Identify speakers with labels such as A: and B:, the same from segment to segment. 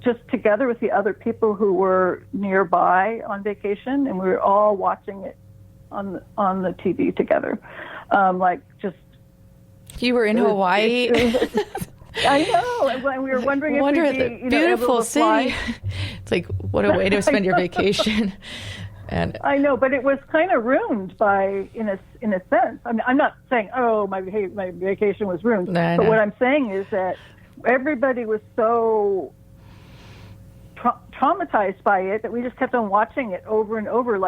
A: just together with the other people who were nearby on vacation, and we were all watching it on the TV together.
B: You were in Hawaii.
A: I know, and we were wondering if we'd be,
B: beautiful
A: able to fly.
B: city. It's like, what a way to spend your vacation. And
A: I know, but it was kind of ruined by, in a sense. I mean, I'm not saying, my vacation was ruined, but what I'm saying is that everybody was so traumatized by it that we just kept on watching it over and over, it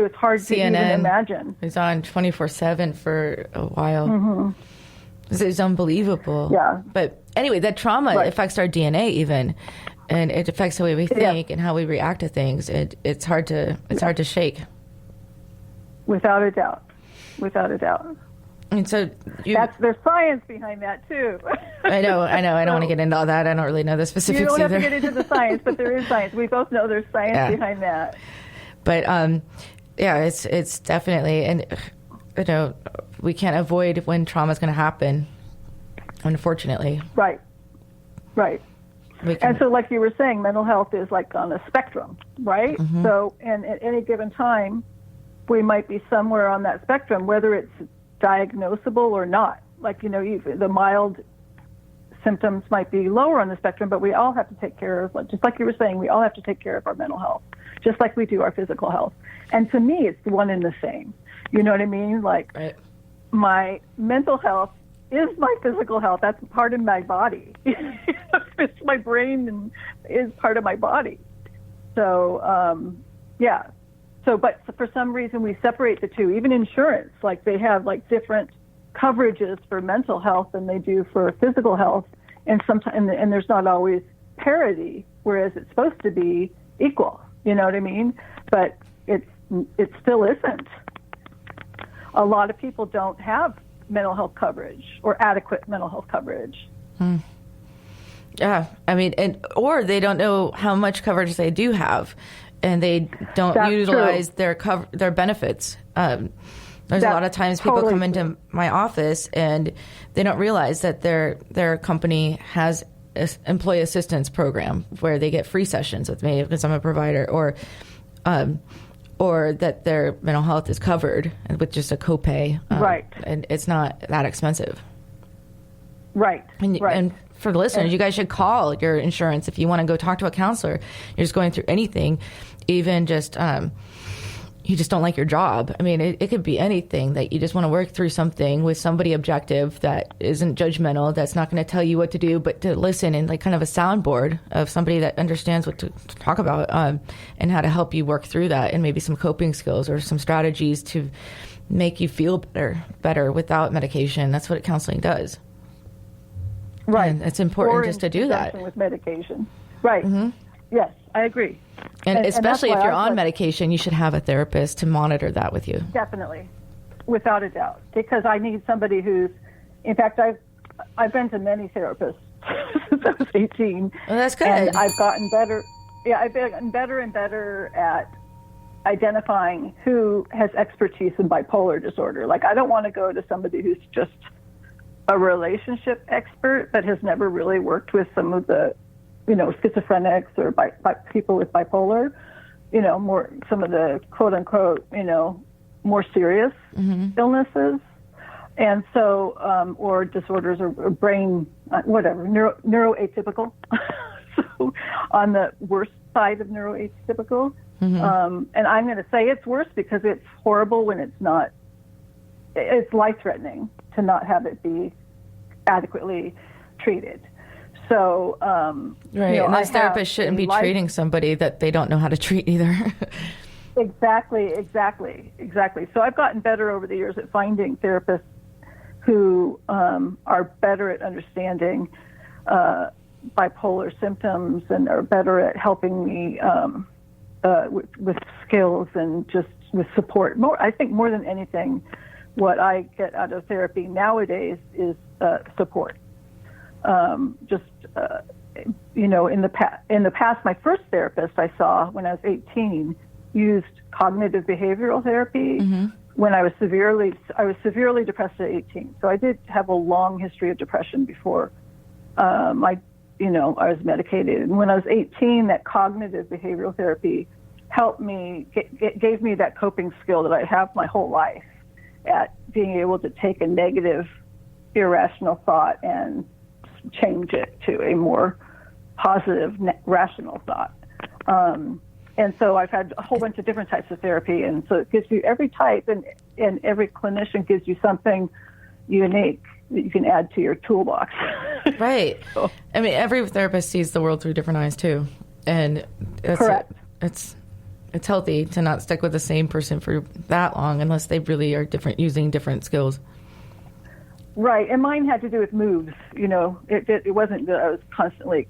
A: was hard
B: CNN
A: to even imagine.
B: It was on 24/7 for a while.
A: Mm-hmm.
B: It was unbelievable.
A: Yeah.
B: But anyway, that trauma affects our DNA even, and it affects the way we think and how we react to things. It's hard to shake.
A: Without a doubt.
B: And so
A: there's science behind that too.
B: I know. I don't want to get into all that. I don't really know the specifics either.
A: You don't have to get into the science, but there is science. We both know there's science behind that.
B: But it's definitely, and we can't avoid when trauma is going to happen, unfortunately.
A: Right. And so, like you were saying, mental health is like on a spectrum, right? Mm-hmm. So, and at any given time, we might be somewhere on that spectrum, whether it's diagnosable or not. Like, the mild symptoms might be lower on the spectrum, but we all have to take care of, just like you were saying, we all have to take care of our mental health, just like we do our physical health. And to me, it's one and the same. You know what I mean? Like, my mental health is my physical health. That's part of my body. It's my brain and is part of my body. So, but for some reason we separate the two. Even insurance, like they have like different coverages for mental health than they do for physical health, and sometimes and there's not always parity, whereas it's supposed to be equal. You know what I mean? But it still isn't. A lot of people don't have mental health coverage or adequate mental health coverage.
B: Yeah, I mean, or they don't know how much coverage they do have, and they don't utilize their benefits. There's a lot of times people come into my office and they don't realize that their company has an employee assistance program where they get free sessions with me because I'm a provider, or that their mental health is covered with just a copay. And it's not that expensive.
A: Right.
B: And for the listeners, you guys should call your insurance if you want to go talk to a counselor. You're just going through anything, even just you just don't like your job. I mean, it could be anything that you just want to work through something with somebody objective that isn't judgmental, that's not going to tell you what to do, but to listen, and like kind of a soundboard of somebody that understands what to talk about and how to help you work through that, and maybe some coping skills or some strategies to make you feel better without medication. That's what counseling does.
A: Right.
B: And it's important just to do that.
A: With medication. Right. Mm-hmm. Yes, I agree.
B: And especially if you're on medication, you should have a therapist to monitor that with you.
A: Definitely. Without a doubt. Because I need somebody who's, in fact, I've been to many therapists since I was 18.
B: Well, that's good.
A: And I've gotten better. Yeah, I've gotten better and better at identifying who has expertise in bipolar disorder. Like, I don't want to go to somebody who's just a relationship expert but has never really worked with some of the, schizophrenics or people with bipolar, more some of the quote unquote, more serious illnesses. And so, or disorders or brain, whatever, neuroatypical. So on the worst side of neuroatypical. Mm-hmm. And I'm going to say it's worse because it's horrible when it's life-threatening to not have it be adequately treated. So,
B: right. And those therapists shouldn't be treating somebody that they don't know how to treat either.
A: Exactly. So I've gotten better over the years at finding therapists who are better at understanding bipolar symptoms and are better at helping me with skills and just with support. I think more than anything, what I get out of therapy nowadays is support. In the past, my first therapist I saw when I was 18 used cognitive behavioral therapy when I was severely depressed at 18. So I did have a long history of depression before my I was medicated. And when I was 18, that cognitive behavioral therapy helped me, gave me that coping skill that I have my whole life at being able to take a negative, irrational thought and change it to a more positive, rational thought. And so I've had a whole bunch of different types of therapy. And so it gives you every type, and every clinician gives you something unique that you can add to your toolbox.
B: Right.
A: So,
B: I mean, every therapist sees the world through different eyes too. And
A: correct.
B: It's healthy to not stick with the same person for that long unless they really are using different skills.
A: Right. And mine had to do with moves. It wasn't that I was constantly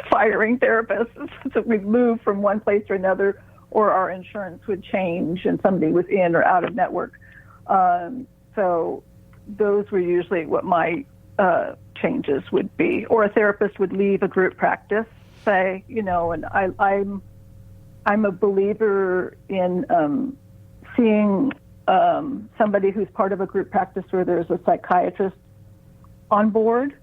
A: firing therapists. So we'd move from one place to another, or our insurance would change and somebody was in or out of network. So those were usually what my changes would be. Or a therapist would leave a group practice, say, and I'm a believer in seeing somebody who's part of a group practice where there's a psychiatrist on board,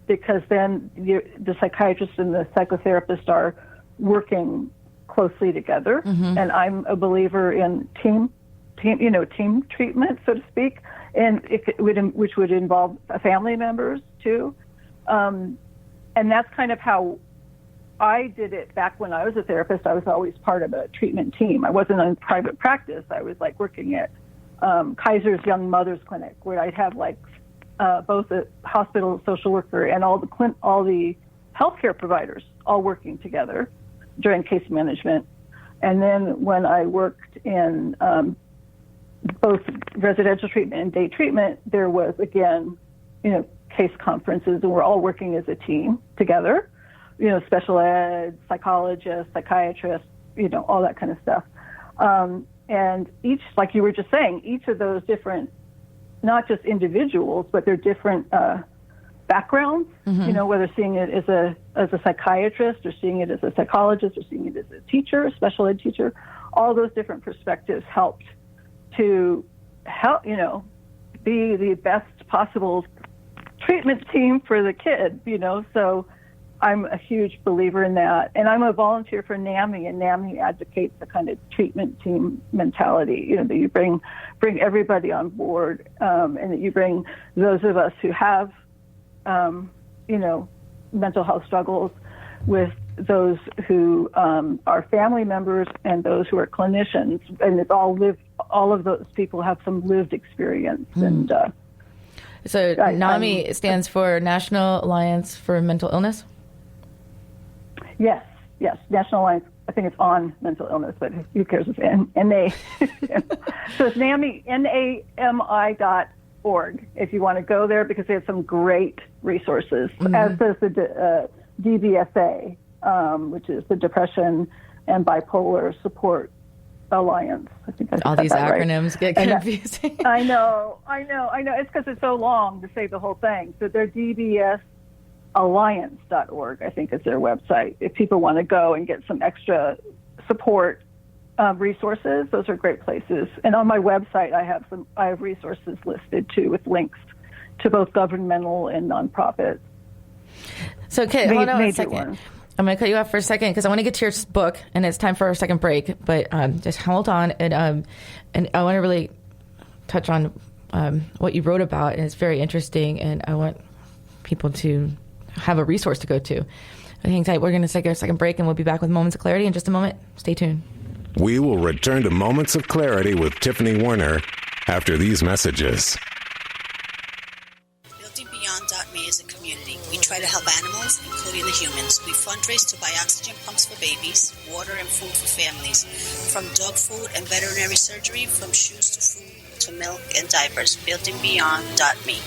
A: because then the psychiatrist and the psychotherapist are working closely together. Mm-hmm. And I'm a believer in team treatment, so to speak, and which would involve family members too. And that's kind of how I did it back when I was a therapist. I was always part of a treatment team. I wasn't in private practice. I was like working at Kaiser's Young Mothers Clinic, where I'd have both a hospital social worker and all the healthcare providers all working together during case management. And then when I worked in both residential treatment and day treatment, there was again, case conferences, and we're all working as a team together. Special ed, psychologists, psychiatrists, all that kind of stuff. And each, like you were just saying, each of those different, not just individuals, but they're different backgrounds, mm-hmm. Whether seeing it as a psychiatrist or seeing it as a psychologist or seeing it as a teacher, a special ed teacher, all those different perspectives helped to help, be the best possible treatment team for the kid, so I'm a huge believer in that. And I'm a volunteer for NAMI, and NAMI advocates the kind of treatment team mentality, that you bring everybody on board, and that you bring those of us who have, mental health struggles with those who are family members and those who are clinicians. And it's all of those people have some lived experience. Mm. And
B: so NAMI stands for National Alliance for Mental Illness?
A: Yes, National Alliance. I think it's on mental illness, but who cares? It's NA. So it's NAMI, NAMI.org, if you want to go there, because they have some great resources, mm-hmm. as does the DBSA, which is the Depression and Bipolar Support Alliance. I think I
B: all these acronyms
A: right.
B: get confusing.
A: I know. It's because it's so long to say the whole thing. So they're DBSalliance.org, I think is their website. If people want to go and get some extra support resources, those are great places. And on my website, I have resources listed too, with links to both governmental and nonprofits.
B: So, Kitt, hold on a second.
A: Ones.
B: I'm going to cut you off for a second because I want to get to your book, and it's time for our second break. But just hold on, and I want to really touch on what you wrote about, and it's very interesting, and I want people to have a resource to go to. Hang tight. We're going to take our second break, and we'll be back with Moments of Clarity in just a moment. Stay tuned.
C: We will return to Moments of Clarity with Tiffany Warner after these messages.
D: BuildingBeyond.me is a community. We try to help animals, including the humans. We fundraise to buy oxygen pumps for babies, water and food for families, from dog food and veterinary surgery, from shoes to food to milk and diapers. BuildingBeyond.me.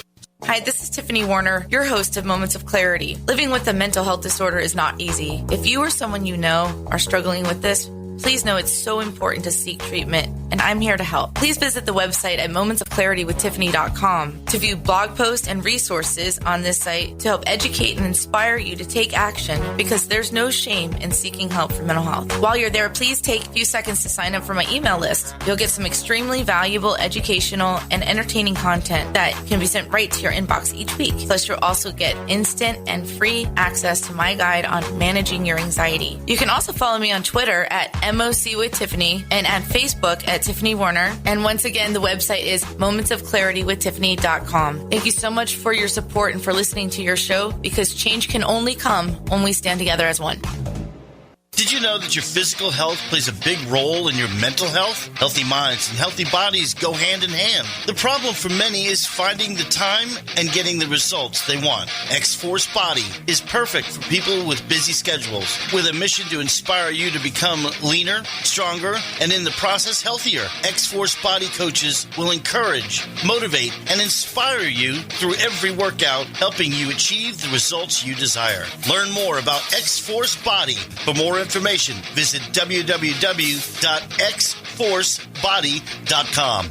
B: Hi, this is Tiffany Warner, your host of Moments of Clarity. Living with a mental health disorder is not easy. If you or someone you know are struggling with this, please know it's so important to seek treatment and I'm here to help. Please visit the website at momentsofclaritywithtiffany.com to view blog posts and resources on this site to help educate and inspire you to take action, because there's no shame in seeking help for mental health. While you're there, please take a few seconds to sign up for my email list. You'll get some extremely valuable educational and entertaining content that can be sent right to your inbox each week. Plus, you'll also get instant and free access to my guide on managing your anxiety. You can also follow me on Twitter at MOC with Tiffany and at Facebook at Tiffany Warner. And once again, the website is momentsofclaritywithtiffany.com. Thank you so much for your support and for listening to your show, because change can only come when we stand together as one.
E: Did you know that your physical health plays a big role in your mental health? Healthy minds and healthy bodies go hand in hand. The problem for many is finding the time and getting the results they want. X-Force Body is perfect for people with busy schedules, with a mission to inspire you to become leaner, stronger, and in the process healthier. X-Force Body coaches will encourage, motivate, and inspire you through every workout, helping you achieve the results you desire. Learn more about X-Force Body. For more information, visit www.xforcebody.com.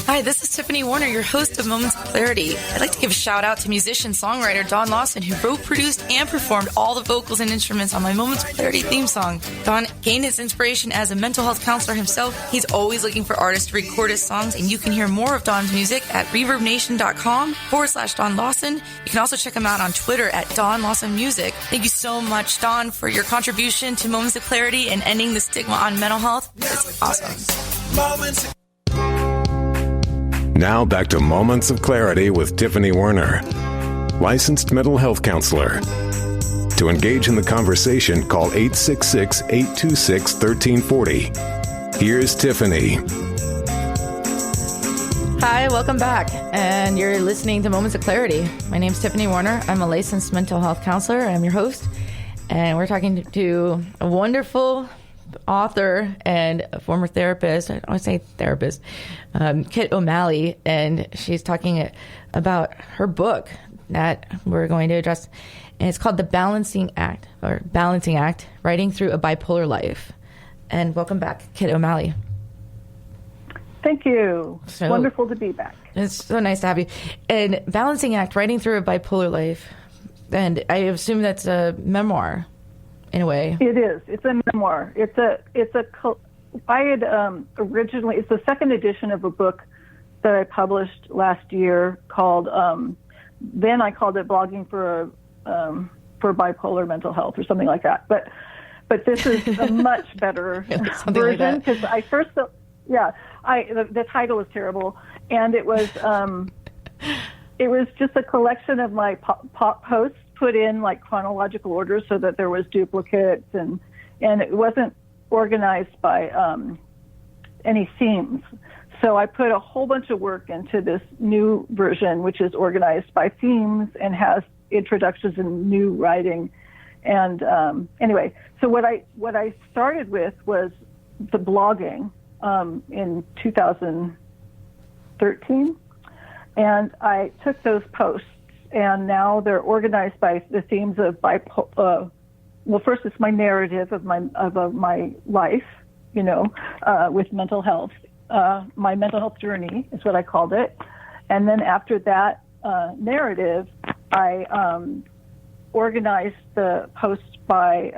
B: Hi, this is Tiffany Warner, your host of Moments of Clarity. I'd like to give a shout out to musician-songwriter Don Lawson, who wrote, produced, and performed all the vocals and instruments on my Moments of Clarity theme song. Don gained his inspiration as a mental health counselor himself. He's always looking for artists to record his songs, and you can hear more of Don's music at reverbnation.com/Don Lawson. You can also check him out on Twitter at Don Lawson Music. Thank you so much, Don, for your contribution to Moments of Clarity and ending the stigma on mental health. It's awesome.
C: Now back to Moments of Clarity with Tiffany Warner, licensed mental health counselor. To engage in the conversation, call 866-826-1340. Here's Tiffany.
B: Hi, welcome back. And you're listening to Moments of Clarity. My name's Tiffany Warner. I'm a licensed mental health counselor. I'm your host. And we're talking to a wonderful author and a former therapist. I want to say therapist, Kitt O'Malley. And she's talking about her book that we're going to address. And it's called The Balancing Act, Writing Through a Bipolar Life. And welcome back, Kitt O'Malley.
A: Thank you. Wonderful to be back.
B: It's so nice to have you. And Balancing Act, Writing Through a Bipolar Life. And I assume that's a memoir, in a way.
A: It is. It's a memoir. I had originally, it's the second edition of a book that I published last year called, then I called it Blogging for Bipolar Mental Health or something like that. But this is a much better version, because I first, the title was terrible, and it was just a collection of my posts put in like chronological order so that there was duplicates, and it wasn't organized by any themes. So I put a whole bunch of work into this new version, which is organized by themes and has introductions and new writing. And anyway, so what I started with was the blogging in 2013, and I took those posts, and now they're organized by the themes of well, first it's my narrative of my life, with mental health. My mental health journey is what I called it. And then after that narrative, I organized the posts by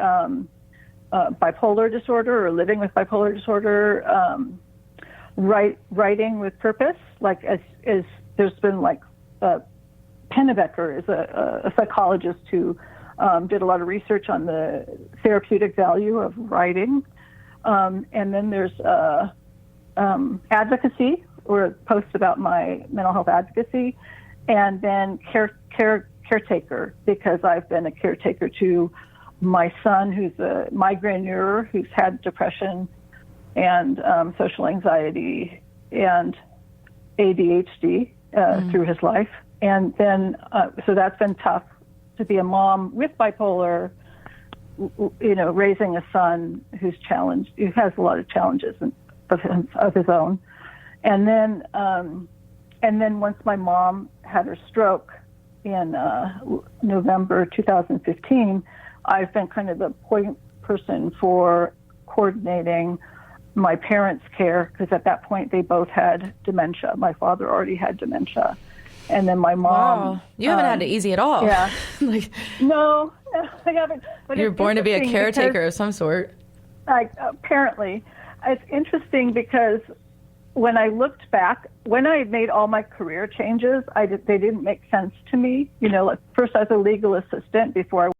A: bipolar disorder or living with bipolar disorder, writing with purpose, like as there's been like Pennebecker is a psychologist who did a lot of research on the therapeutic value of writing. And then there's advocacy, or posts about my mental health advocacy, and then caretaker, because I've been a caretaker to my son, who's a migraineur, who's had depression and social anxiety and ADHD through his life. And then, so that's been tough to be a mom with bipolar, raising a son who's challenged, who has a lot of challenges of his own. And then once my mom had her stroke in November 2015, I've been kind of the point person for coordinating my parents' care, because at that point they both had dementia. My father already had dementia. And then my mom.
B: Wow. You haven't had it easy at all.
A: Yeah.
B: Like,
A: no, I haven't. But
B: you're
A: it's
B: born to be a
A: interesting
B: caretaker
A: because,
B: of some sort.
A: apparently. It's interesting because when I looked back, when I made all my career changes, they didn't make sense to me. You know, like first I was a legal assistant before I